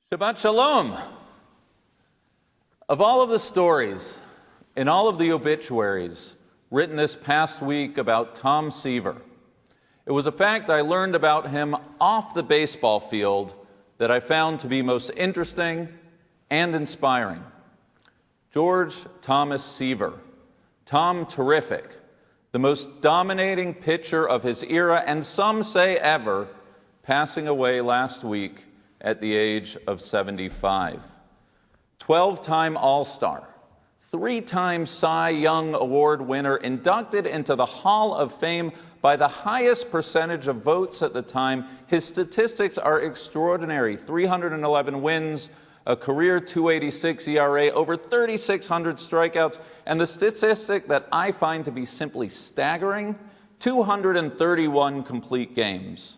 Shabbat Shalom. Of all of the stories in all of the obituaries written this past week about Tom Seaver, it was a fact I learned about him off the baseball field that I found to be most interesting and inspiring. George Thomas Seaver, Tom Terrific, the most dominating pitcher of his era, and some say ever, passing away last week at the age of 75. 12-time All-Star, 3-time Cy Young Award winner, inducted into the Hall of Fame by the highest percentage of votes at the time. His statistics are extraordinary: 311 wins, a career .286 ERA, over 3,600 strikeouts, and the statistic that I find to be simply staggering, 231 complete games.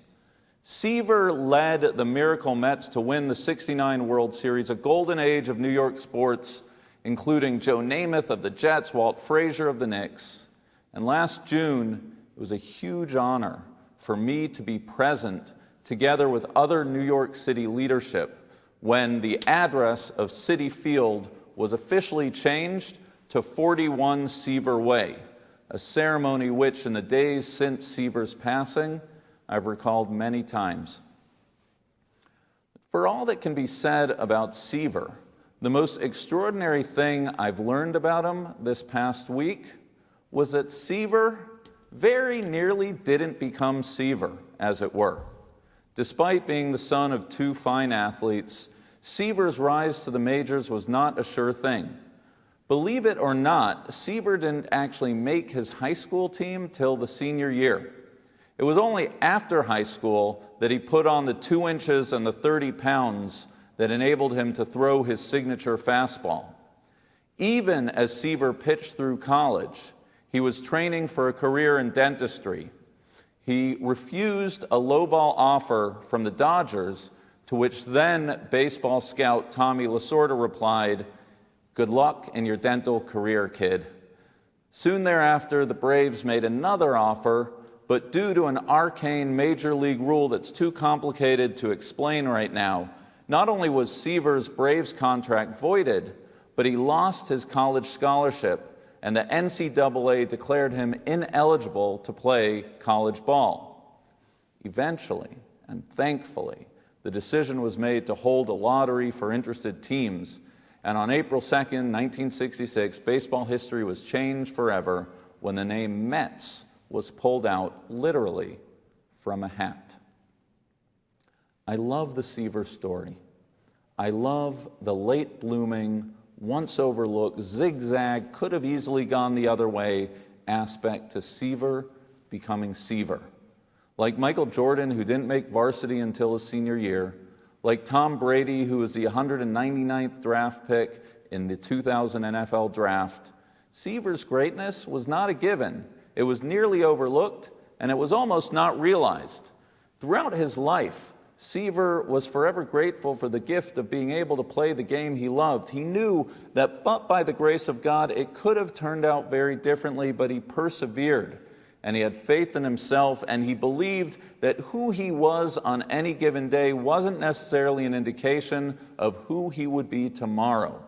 Seaver led the Miracle Mets to win the '69 World Series, a golden age of New York sports, including Joe Namath of the Jets, Walt Frazier of the Knicks. And last June, it was a huge honor for me to be present together with other New York City leadership when the address of Citi Field was officially changed to 41 Seaver Way, a ceremony which, in the days since Seaver's passing, I've recalled many times. For all that can be said about Seaver, the most extraordinary thing I've learned about him this past week was that Seaver very nearly didn't become Seaver, as it were. Despite being the son of two fine athletes, Seaver's rise to the majors was not a sure thing. Believe it or not, Seaver didn't actually make his high school team till the senior year. It was only after high school that he put on the 2 inches and the 30 pounds that enabled him to throw his signature fastball. Even as Seaver pitched through college, he was training for a career in dentistry. He refused a lowball offer from the Dodgers, to which then baseball scout Tommy Lasorda replied, "Good luck in your dental career, kid." Soon thereafter, the Braves made another offer, but due to an arcane major league rule that's too complicated to explain right now, not only was Seaver's Braves contract voided, but he lost his college scholarship, and the NCAA declared him ineligible to play college ball. Eventually, and thankfully, the decision was made to hold a lottery for interested teams, and on April 2nd, 1966, baseball history was changed forever when the name Mets was pulled out literally from a hat. I love the Seaver story. I love the late blooming, once overlooked, zigzag, could have easily gone the other way aspect to Seaver becoming Seaver. Like Michael Jordan, who didn't make varsity until his senior year, like Tom Brady, who was the 199th draft pick in the 2000 NFL draft, Seaver's greatness was not a given. It was nearly overlooked, and it was almost not realized. Throughout his life, Seaver was forever grateful for the gift of being able to play the game he loved. He knew that, but by the grace of God, it could have turned out very differently, but he persevered, and he had faith in himself, and he believed that who he was on any given day wasn't necessarily an indication of who he would be tomorrow,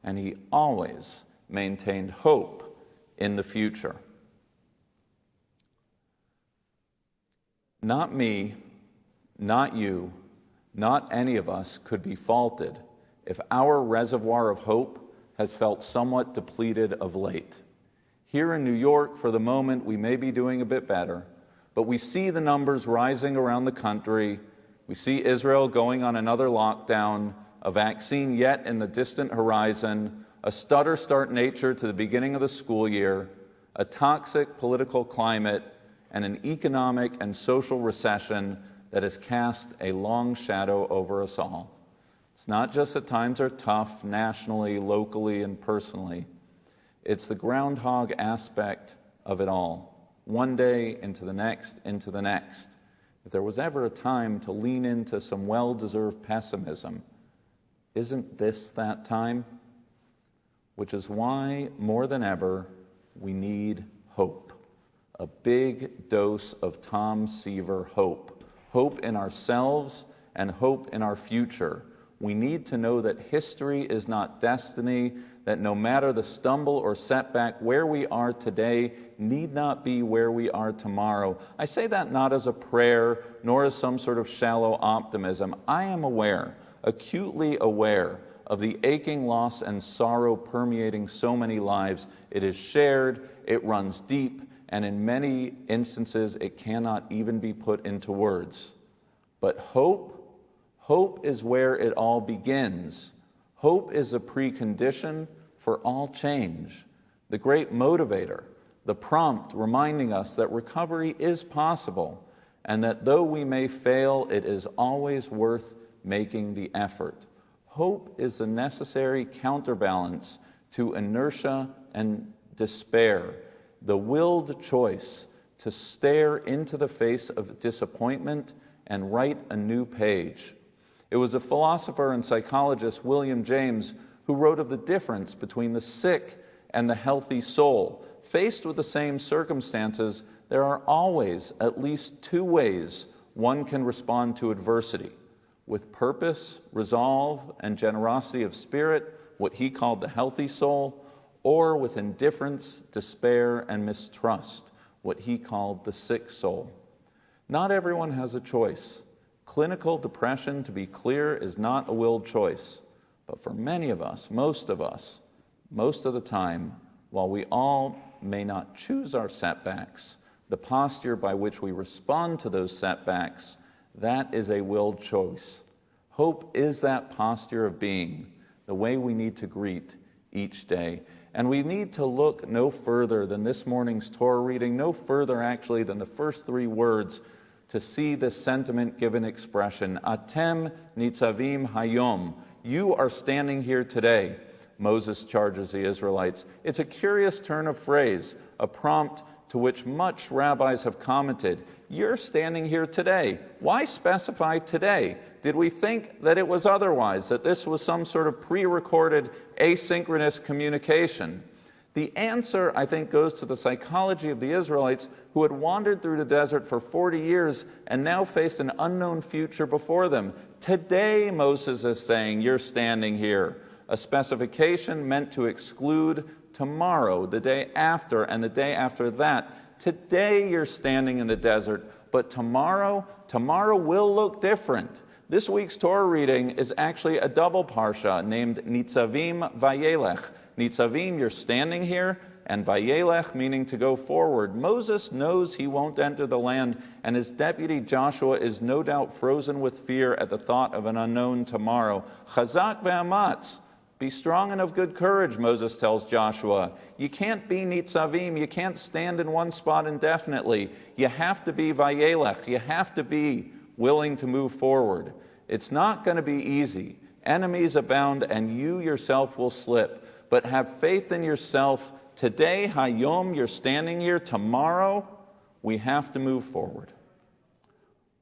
and he always maintained hope in the future. Not me, not you, not any of us could be faulted if our reservoir of hope has felt somewhat depleted of late. Here in New York, for the moment, we may be doing a bit better, but we see the numbers rising around the country. We see Israel going on another lockdown, a vaccine yet in the distant horizon, a stutter-start nature to the beginning of the school year, a toxic political climate, and an economic and social recession that has cast a long shadow over us all. It's not just that times are tough nationally, locally, and personally. It's the groundhog aspect of it all. One day into the next, into the next. If there was ever a time to lean into some well-deserved pessimism, isn't this that time? Which is why, more than ever, we need hope. A big dose of Tom Seaver hope. Hope in ourselves and hope in our future. We need to know that history is not destiny, that no matter the stumble or setback, where we are today need not be where we are tomorrow. I say that not as a prayer, nor as some sort of shallow optimism. I am aware, acutely aware, of the aching loss and sorrow permeating so many lives. It is shared, it runs deep, and in many instances it cannot even be put into words. But hope is where it all begins. Hope is a precondition for all change, the great motivator, the prompt reminding us that recovery is possible, and that though we may fail, it is always worth making the effort. Hope is the necessary counterbalance to inertia and despair, the willed choice to stare into the face of disappointment and write a new page. It was a philosopher and psychologist, William James, who wrote of the difference between the sick and the healthy soul. Faced with the same circumstances, there are always at least two ways one can respond to adversity: with purpose, resolve, and generosity of spirit, what he called the healthy soul, or with indifference, despair, and mistrust, what he called the sick soul. Not everyone has a choice. Clinical depression, to be clear, is not a willed choice. But for many of us, most of the time, while we all may not choose our setbacks, the posture by which we respond to those setbacks, that is a willed choice. Hope is that posture of being, the way we need to greet each day. And we need to look no further than this morning's Torah reading, no further actually than the first three words, to see this sentiment given expression. Atem nitzavim hayom. You are standing here today, Moses charges the Israelites. It's a curious turn of phrase, a prompt to which much rabbis have commented. You're standing here today. Why specify today? Did we think that it was otherwise, that this was some sort of pre-recorded asynchronous communication? The answer, I think, goes to the psychology of the Israelites who had wandered through the desert for 40 years and now faced an unknown future before them. Today, Moses is saying, you're standing here. A specification meant to exclude tomorrow, the day after, and the day after that. Today, you're standing in the desert, but tomorrow will look different. This week's Torah reading is actually a double parsha named Nitzavim Vayelech. Nitzavim, you're standing here, and Vayelech, meaning to go forward. Moses knows he won't enter the land, and his deputy Joshua is no doubt frozen with fear at the thought of an unknown tomorrow. Chazak ve'amatz, be strong and of good courage, Moses tells Joshua. You can't be Nitzavim, you can't stand in one spot indefinitely. You have to be Vayelech, you have to be willing to move forward. It's not going to be easy. Enemies abound, and you yourself will slip. But have faith in yourself. Today, Hayom, you're standing here. Tomorrow, we have to move forward.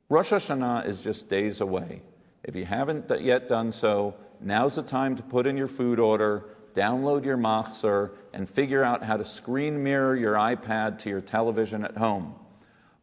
Rosh Hashanah is just days away. If you haven't yet done so, now's the time to put in your food order, download your machzor, and figure out how to screen mirror your iPad to your television at home.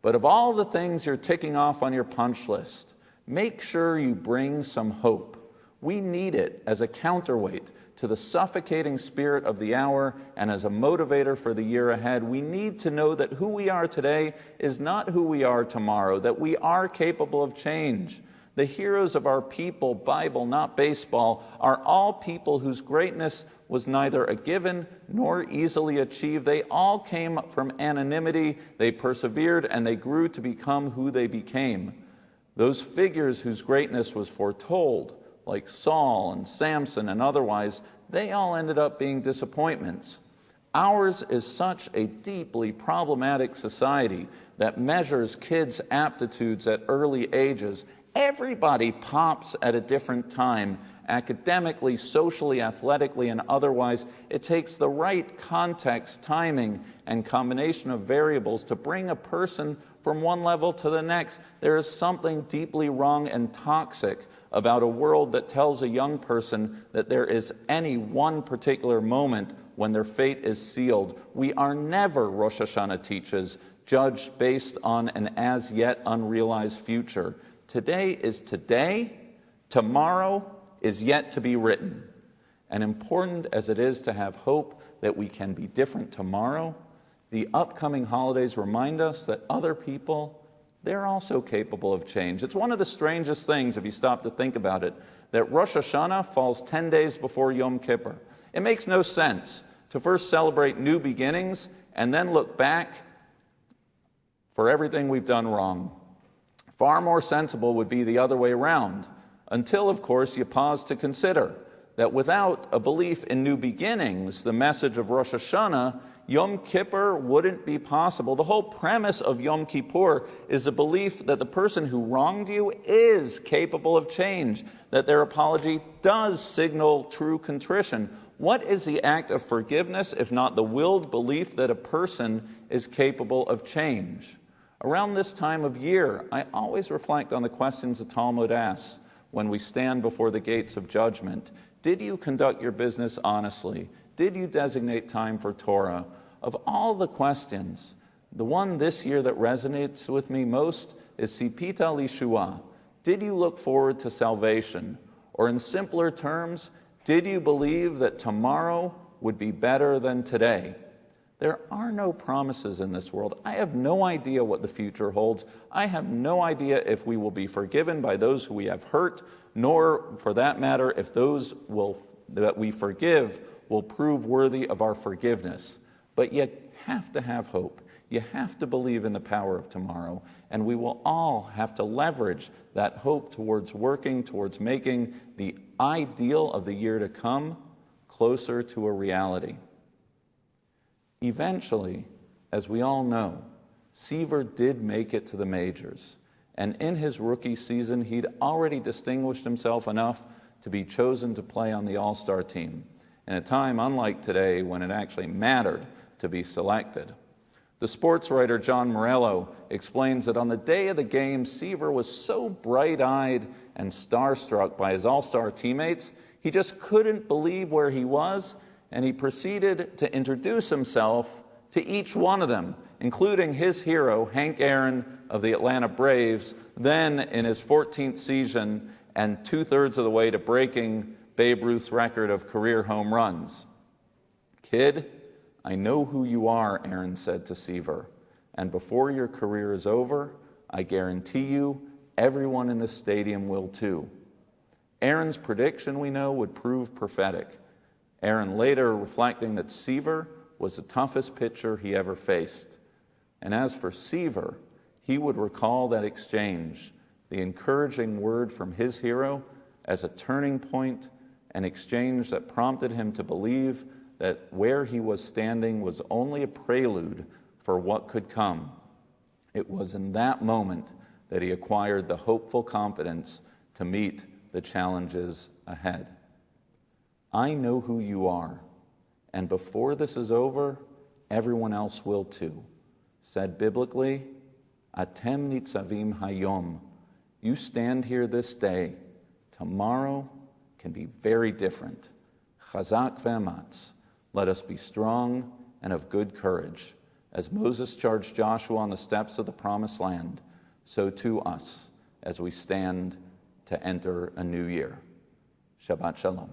But of all the things you're ticking off on your punch list, make sure you bring some hope. We need it as a counterweight to the suffocating spirit of the hour and as a motivator for the year ahead. We need to know that who we are today is not who we are tomorrow, that we are capable of change. The heroes of our people, Bible, not baseball, are all people whose greatness was neither a given nor easily achieved. They all came from anonymity, they persevered, and they grew to become who they became. Those figures whose greatness was foretold, like Saul and Samson and otherwise, they all ended up being disappointments. Ours is such a deeply problematic society that measures kids' aptitudes at early ages. Everybody pops at a different time, academically, socially, athletically, and otherwise. It takes the right context, timing, and combination of variables to bring a person from one level to the next. There is something deeply wrong and toxic about a world that tells a young person that there is any one particular moment when their fate is sealed. We are never, Rosh Hashanah teaches, judged based on an as yet unrealized future. Today is today. Tomorrow is yet to be written. And important as it is to have hope that we can be different tomorrow, the upcoming holidays remind us that other people, they're also capable of change. It's one of the strangest things, if you stop to think about it, that Rosh Hashanah falls 10 days before Yom Kippur. It makes no sense to first celebrate new beginnings and then look back for everything we've done wrong. Far more sensible would be the other way around, until, of course, you pause to consider that without a belief in new beginnings, the message of Rosh Hashanah, Yom Kippur wouldn't be possible. The whole premise of Yom Kippur is the belief that the person who wronged you is capable of change, that their apology does signal true contrition. What is the act of forgiveness if not the willed belief that a person is capable of change? Around this time of year, I always reflect on the questions the Talmud asks when we stand before the gates of judgment. Did you conduct your business honestly? Did you designate time for Torah? Of all the questions, the one this year that resonates with me most is Sipita Lishua. Did you look forward to salvation? Or in simpler terms, did you believe that tomorrow would be better than today? There are no promises in this world. I have no idea what the future holds. I have no idea if we will be forgiven by those who we have hurt, nor, for that matter, if those that we forgive will prove worthy of our forgiveness. But you have to have hope. You have to believe in the power of tomorrow, and we will all have to leverage that hope towards working, towards making the ideal of the year to come closer to a reality. Eventually, as we all know, Seaver did make it to the majors, and in his rookie season, he'd already distinguished himself enough to be chosen to play on the AllStar team, in a time unlike today when it actually mattered to be selected. The sports writer John Morello explains that on the day of the game, Seaver was so bright-eyed and starstruck by his all-star teammates, he just couldn't believe where he was, and he proceeded to introduce himself to each one of them, including his hero, Hank Aaron of the Atlanta Braves, then in his 14th season and two-thirds of the way to breaking Babe Ruth's record of career home runs. "Kid, I know who you are," Aaron said to Seaver, "and before your career is over, I guarantee you everyone in the stadium will too." Aaron's prediction, we know, would prove prophetic. Aaron later reflecting that Seaver was the toughest pitcher he ever faced. And as for Seaver, he would recall that exchange, the encouraging word from his hero, as a turning point, an exchange that prompted him to believe that where he was standing was only a prelude for what could come. It was in that moment that he acquired the hopeful confidence to meet the challenges ahead. "I know who you are, and before this is over, everyone else will too." Said biblically, "Atem nitzavim hayom." You stand here this day. Tomorrow can be very different. Chazak ve'ematz. Let us be strong and of good courage. As Moses charged Joshua on the steps of the promised land, so too us, as we stand to enter a new year. Shabbat Shalom.